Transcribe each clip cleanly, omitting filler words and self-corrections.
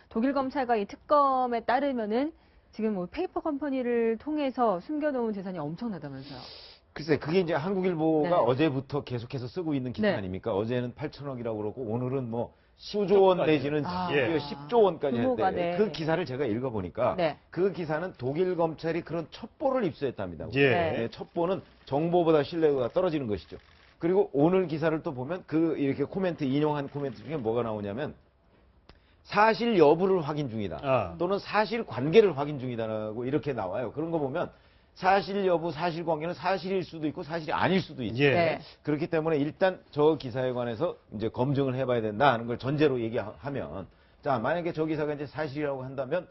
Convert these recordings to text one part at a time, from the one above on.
독일 검찰과 이 특검에 따르면은 지금 뭐 페이퍼 컴퍼니를 통해서 숨겨놓은 재산이 엄청나다면서요. 글쎄, 그게 이제 한국일보가 네. 어제부터 계속해서 쓰고 있는 기사 네. 아닙니까? 어제는 8천억이라고 그러고 오늘은 뭐 10조 원 내지는 예. 10조 원까지 규모가, 했대. 네. 그 기사를 제가 읽어보니까 네. 그 기사는 독일 검찰이 그런 첩보를 입수했답니다. 예. 네, 첩보는 정보보다 신뢰도가 떨어지는 것이죠. 그리고 오늘 기사를 또 보면 그 이렇게 코멘트 인용한 코멘트 중에 뭐가 나오냐면 사실 여부를 확인 중이다. 또는 사실 관계를 확인 중이다라고 이렇게 나와요. 그런 거 보면 사실 여부, 사실 관계는 사실일 수도 있고 사실이 아닐 수도 있죠. 예. 네. 그렇기 때문에 일단 저 기사에 관해서 이제 검증을 해봐야 된다 하는 걸 전제로 얘기하면, 자, 만약에 저 기사가 이제 사실이라고 한다면,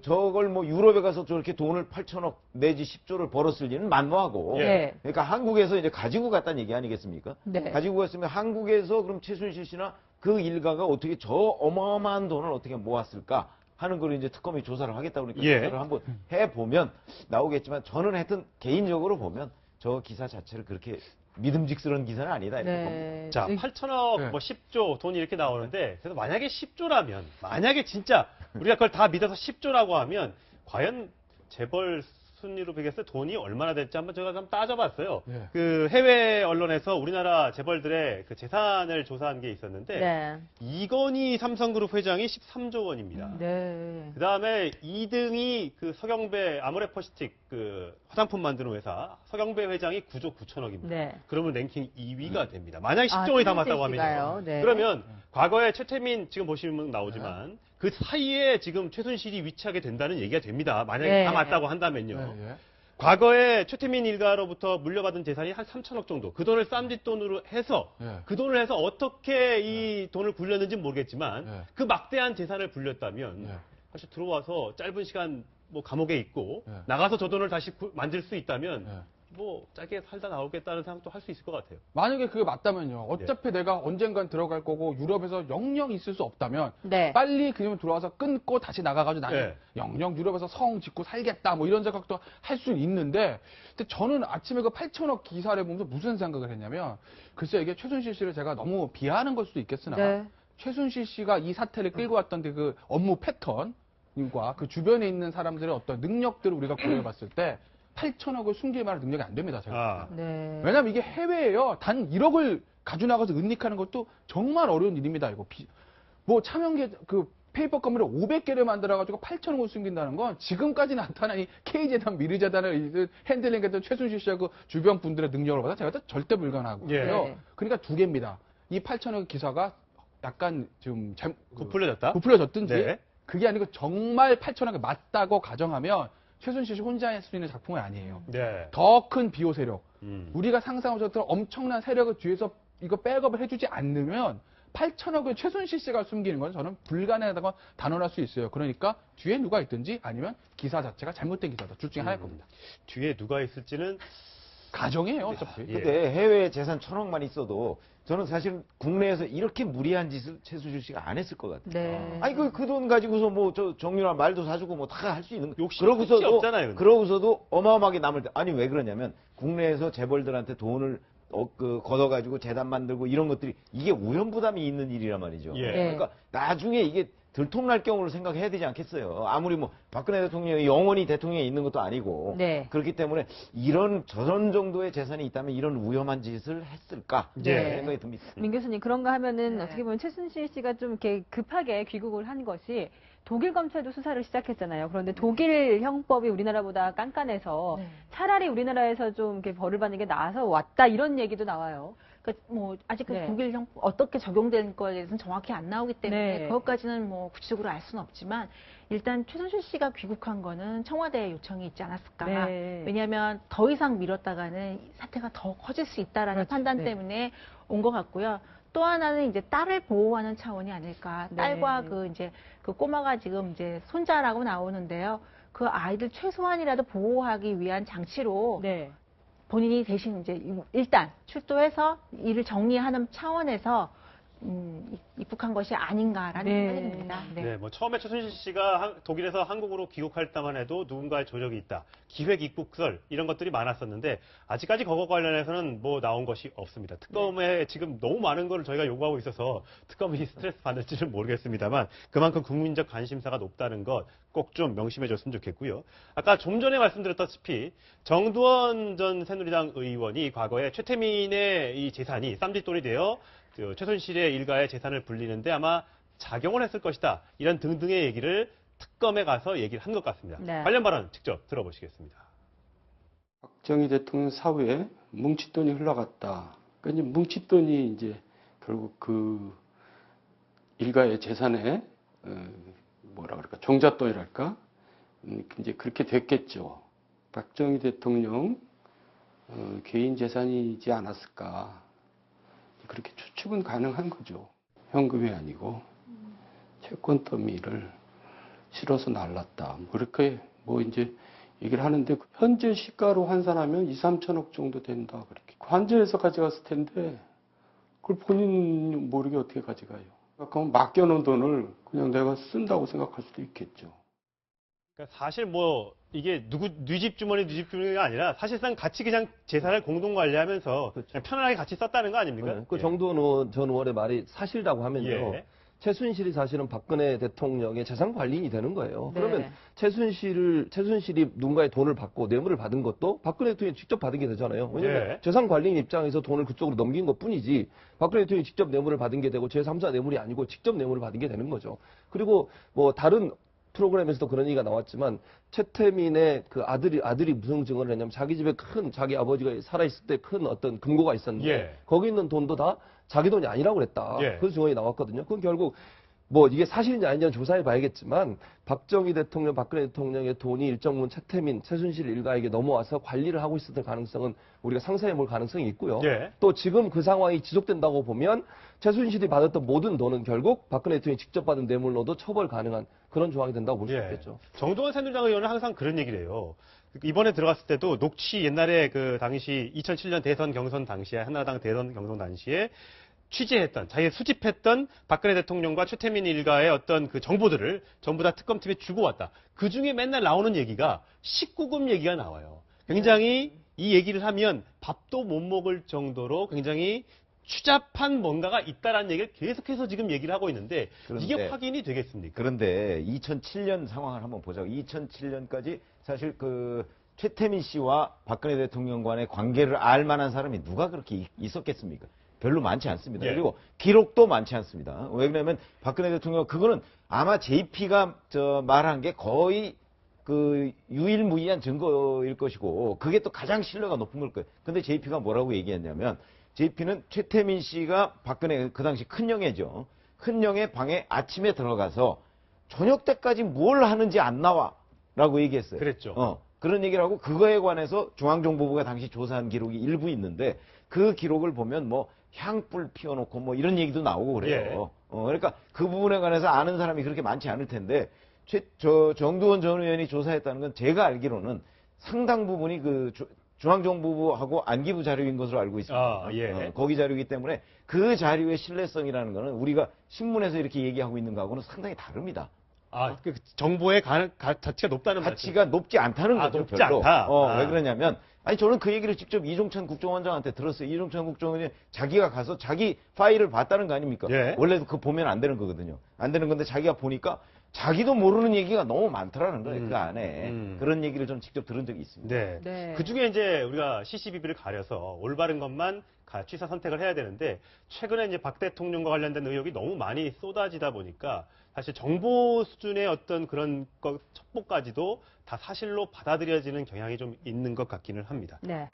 저걸 뭐 유럽에 가서 저렇게 돈을 8천억 내지 10조를 벌었을 리는 만무하고, 예. 그러니까 한국에서 이제 가지고 갔다는 얘기 아니겠습니까? 네. 가지고 갔으면 한국에서 그럼 최순실 씨나 그 일가가 어떻게 저 어마어마한 돈을 어떻게 모았을까? 하는 걸 이제 특검이 조사를 하겠다고 그러니까 예. 조사를 한번 해보면 나오겠지만 저는 하여튼 개인적으로 보면 저 기사 자체를 그렇게 믿음직스러운 기사는 아니다. 이렇게 봅니다. 네. 자, 8천억, 네. 뭐 10조 돈이 이렇게 나오는데, 그래서 만약에 10조라면, 만약에 진짜 우리가 그걸 다 믿어서 10조라고 하면, 과연 재벌 순위로 비교했을 때 돈이 얼마나 될지 한번 제가 한번 따져봤어요. 네. 그 해외 언론에서 우리나라 재벌들의 그 재산을 조사한 게 있었는데, 네. 이건희 삼성그룹 회장이 13조 원입니다. 네. 그 다음에 2등이 그 서경배 아모레퍼시틱 그 화장품 만드는 회사 서경배 회장이 9조 9천억입니다. 네. 그러면 랭킹 2위가 됩니다. 만약에 아, 10조 원이 담았다고 최순실 씨가요? 하면요. 네. 그러면 과거에 최태민 지금 보시면 나오지만 그 사이에 지금 최순실이 위치하게 된다는 얘기가 됩니다. 만약에 네. 다 맞다고 한다면요. 예, 예. 과거에 최태민 일가로부터 물려받은 재산이 한 3천억 정도. 그 돈을 쌈짓돈으로 해서 예. 그 돈을 해서 어떻게 이 돈을 굴렸는지 모르겠지만 예. 그 막대한 재산을 불렸다면 예. 사실 들어와서 짧은 시간 뭐 감옥에 있고 예. 나가서 저 돈을 다시 만들 수 있다면 예. 뭐 짧게 살다 나오겠다는 생각도 할 수 있을 것 같아요. 만약에 그게 맞다면요. 어차피 내가 언젠간 들어갈 거고 유럽에서 영영 있을 수 없다면 네. 빨리 그냥 들어와서 끊고 다시 나가가지고 나는 네. 영영 유럽에서 성 짓고 살겠다 뭐 이런 생각도 할 수 있는데 근데 저는 아침에 그 8천억 기사를 보면서 무슨 생각을 했냐면 글쎄 이게 최순실 씨를 제가 너무 비하하는 걸 수도 있겠으나 네. 최순실 씨가 이 사태를 끌고 왔던 그 업무 패턴과 그 주변에 있는 사람들의 어떤 능력들을 우리가 고려해봤을 때 8천억을 숨길 만한 능력이 안 됩니다. 제가. 네. 왜냐면 이게 해외예요. 단 1억을 가지고 나가서 은닉하는 것도 정말 어려운 일입니다. 이거 뭐 차명계 그 페이퍼 컴퍼니를 500개를 만들어가지고 8천억을 숨긴다는 건 지금까지 나타난 이 K재단, 미르재단을 핸들링했던 최순실 씨와 그 주변 분들의 능력을 봐서 제가 절대 불가능하고요. 예. 그러니까 두 개입니다. 이 8천억 기사가 약간 좀 부풀려졌다? 부풀려졌든지 네. 그게 아니고 정말 8천억이 맞다고 가정하면 최순실 씨 혼자 할 수 있는 작품은 아니에요. 네. 더 큰 비호 세력, 음. 우리가 상상하셨던 엄청난 세력을 뒤에서 이거 백업을 해주지 않으면 8천억을 최순실 씨가 숨기는 건 저는 불가능하다고 단언할 수 있어요. 그러니까 뒤에 누가 있든지 아니면 기사 자체가 잘못된 기사다. 둘 중에 하나일 겁니다. 뒤에 누가 있을지는 가정이에요, 어차피. 예. 근데 해외 재산 1,000억만 있어도 저는 사실 국내에서 이렇게 무리한 짓을 최순실 씨가 안 했을 것 같아요. 네. 아니 그 돈 가지고서 뭐 저 정유라 말도 사주고 뭐 다 할 수 있는 욕심 끝이 없잖아요, 근데. 그러고서도 어마어마하게 남을 때 아니 왜 그러냐면 국내에서 재벌들한테 돈을 걷어가지고 재단 만들고 이런 것들이 이게 우연부담이 있는 일이란 말이죠. 예. 그러니까 나중에 이게 들통날 경우를 생각해야 되지 않겠어요. 아무리 뭐 박근혜 대통령이 영원히 대통령에 있는 것도 아니고 네. 그렇기 때문에 저런 정도의 재산이 있다면 이런 위험한 짓을 했을까 네. 생각이 듭니다. 민 교수님 그런가 하면은 네. 어떻게 보면 최순실 씨가 좀 이렇게 급하게 귀국을 한 것이 독일 검찰도 수사를 시작했잖아요. 그런데 독일 형법이 우리나라보다 깐깐해서 네. 차라리 우리나라에서 좀 이렇게 벌을 받는 게 나아서 왔다 이런 얘기도 나와요. 그러니까 뭐 아직 그 네. 독일 형법 어떻게 적용된 거에 대해서는 정확히 안 나오기 때문에 네. 그것까지는 뭐 구체적으로 알 수는 없지만 일단 최순실 씨가 귀국한 거는 청와대 요청이 있지 않았을까. 네. 왜냐하면 더 이상 미뤘다가는 이 사태가 더 커질 수 있다라는 그렇죠. 판단 네. 때문에 온 것 같고요. 또 하나는 이제 딸을 보호하는 차원이 아닐까. 네. 딸과 그 꼬마가 지금 이제 손자라고 나오는데요. 그 아이들 최소한이라도 보호하기 위한 장치로 네. 본인이 대신 이제 일단 출두해서 일을 정리하는 차원에서 입국한 것이 아닌가라는 네. 생각이 듭니다. 네. 네, 뭐 처음에 최순실 씨가 독일에서 한국으로 귀국할 때만 해도 누군가의 조력이 있다. 기획 입국설 이런 것들이 많았었는데 아직까지 그거 관련해서는 뭐 나온 것이 없습니다. 특검에 지금 너무 많은 걸 저희가 요구하고 있어서 특검이 스트레스 받을지는 모르겠습니다만 그만큼 국민적 관심사가 높다는 것 꼭 좀 명심해 줬으면 좋겠고요. 아까 좀 전에 말씀드렸다시피 정두원 전 새누리당 의원이 과거에 최태민의 이 재산이 쌈짓돈이 되어 그 최순실의 일가의 재산을 불리는데 아마 작용을 했을 것이다. 이런 등등의 얘기를 특검에 가서 얘기를 한 것 같습니다. 네. 관련 발언 직접 들어보시겠습니다. 박정희 대통령 사후에 뭉칫돈이 흘러갔다. 그러니까 이제 뭉칫돈이 이제 결국 그 일가의 재산에 뭐라 그럴까 종잣돈이랄까 이제 그렇게 됐겠죠. 박정희 대통령 개인 재산이지 않았을까 그렇게 추측은 가능한 거죠. 현금이 아니고 채권 더미를 실어서 날랐다. 뭐 이렇게 뭐 이제 얘기를 하는데 현재 시가로 환산하면 2, 3천억 정도 된다. 그렇게 관저에서 가져갔을 텐데 그걸 본인 모르게 어떻게 가져가요? 그럼 맡겨놓은 돈을 그냥 내가 쓴다고 생각할 수도 있겠죠. 그러니까 사실 뭐 이게 네 집 주머니가 아니라 사실상 같이 그냥 재산을 공동 관리하면서 그냥 편안하게 같이 썼다는 거 아닙니까? 그 정도는 전 의원의 말이 사실이라고 하면요. 예. 최순실이 사실은 박근혜 대통령의 재산 관리인이 되는 거예요. 네. 그러면 최순실이 누군가의 돈을 받고 뇌물을 받은 것도 박근혜 대통령이 직접 받은 게 되잖아요. 왜냐하면 예. 재산 관리인 입장에서 돈을 그쪽으로 넘긴 것 뿐이지 박근혜 대통령이 직접 뇌물을 받은 게 되고 제3자 뇌물이 아니고 직접 뇌물을 받은 게 되는 거죠. 그리고 뭐 다른 프로그램에서도 그런 얘기가 나왔지만 최태민의 그 아들이 무슨 증언을 했냐면 자기 집에 자기 아버지가 살아있을 때 큰 어떤 금고가 있었는데 예. 거기 있는 돈도 다 자기 돈이 아니라고 그랬다. 예. 그래서 증언이 나왔거든요. 그건 결국 뭐 이게 사실인지 아닌지는 조사해 봐야겠지만 박정희 대통령, 박근혜 대통령의 돈이 일정 부분 최순실 일가에게 넘어와서 관리를 하고 있었던 가능성은 우리가 상상해 볼 가능성이 있고요. 예. 또 지금 그 상황이 지속된다고 보면 최순실이 받았던 모든 돈은 결국 박근혜 대통령이 직접 받은 뇌물로도 처벌 가능한 그런 조항이 된다고 볼 수 예. 있겠죠. 정두원 새누리당 의원은 항상 그런 얘기를 해요. 이번에 들어갔을 때도 녹취 옛날에 그 당시 2007년 대선 경선 당시에 한나라당 대선 경선 당시에 취재했던, 자기가 수집했던 박근혜 대통령과 최태민 일가의 어떤 그 정보들을 전부 다 특검팀에 주고 왔다. 그 중에 맨날 나오는 얘기가 19금 얘기가 나와요. 굉장히 이 얘기를 하면 밥도 못 먹을 정도로 굉장히 추잡한 뭔가가 있다라는 얘기를 계속해서 지금 얘기를 하고 있는데 이게 그런데- 확인이 되겠습니까? 그런데 2007년 상황을 한번 보자고. 2007년까지 사실 그 최태민 씨와 박근혜 대통령 간의 관계를 알 만한 사람이 누가 그렇게 있었겠습니까? 별로 많지 않습니다. 예. 그리고 기록도 많지 않습니다. 왜 그러냐면 박근혜 대통령 그거는 아마 JP가 말한 게 거의 그 유일무이한 증거일 것이고 그게 또 가장 신뢰가 높은 걸 거예요. 근데 JP가 뭐라고 얘기했냐면 JP는 최태민 씨가 박근혜 그 당시 큰형애죠. 큰형의 방에 아침에 들어가서 저녁 때까지 뭘 하는지 안 나와라고 얘기했어요. 그랬죠. 그런 얘기를 하고 그거에 관해서 중앙정보부가 당시 조사한 기록이 일부 있는데 그 기록을 보면 뭐 향불 피워놓고 뭐 이런 얘기도 나오고 그래요. 그러니까 그 부분에 관해서 아는 사람이 그렇게 많지 않을 텐데 정두원 전 의원이 조사했다는 건 제가 알기로는 상당 부분이 그 중앙정보부하고 안기부 자료인 것으로 알고 있습니다. 아, 예. 거기 자료이기 때문에 그 자료의 신뢰성이라는 거는 우리가 신문에서 이렇게 얘기하고 있는 거하고는 상당히 다릅니다. 아, 그 정보의 가치가 높다는 가치가 높지 않다는 거죠. 높지 별로. 않다. 왜 그러냐면 아니 저는 그 얘기를 직접 이종찬 국정원장한테 들었어요. 이종찬 국정원이 자기가 가서 자기 파일을 봤다는 거 아닙니까? 예. 원래도 그거 보면 안 되는 거거든요. 안 되는 건데 자기가 보니까 자기도 모르는 얘기가 너무 많더라는 거예요. 그 안에. 그런 얘기를 좀 직접 들은 적이 있습니다. 네. 네. 그 중에 이제 우리가 CCBB를 가려서 올바른 것만 취사 선택을 해야 되는데 최근에 이제 박 대통령과 관련된 의혹이 너무 많이 쏟아지다 보니까 사실 정보 수준의 어떤 그런 것 첩보까지도 다 사실로 받아들여지는 경향이 좀 있는 것 같기는 합니다. 네.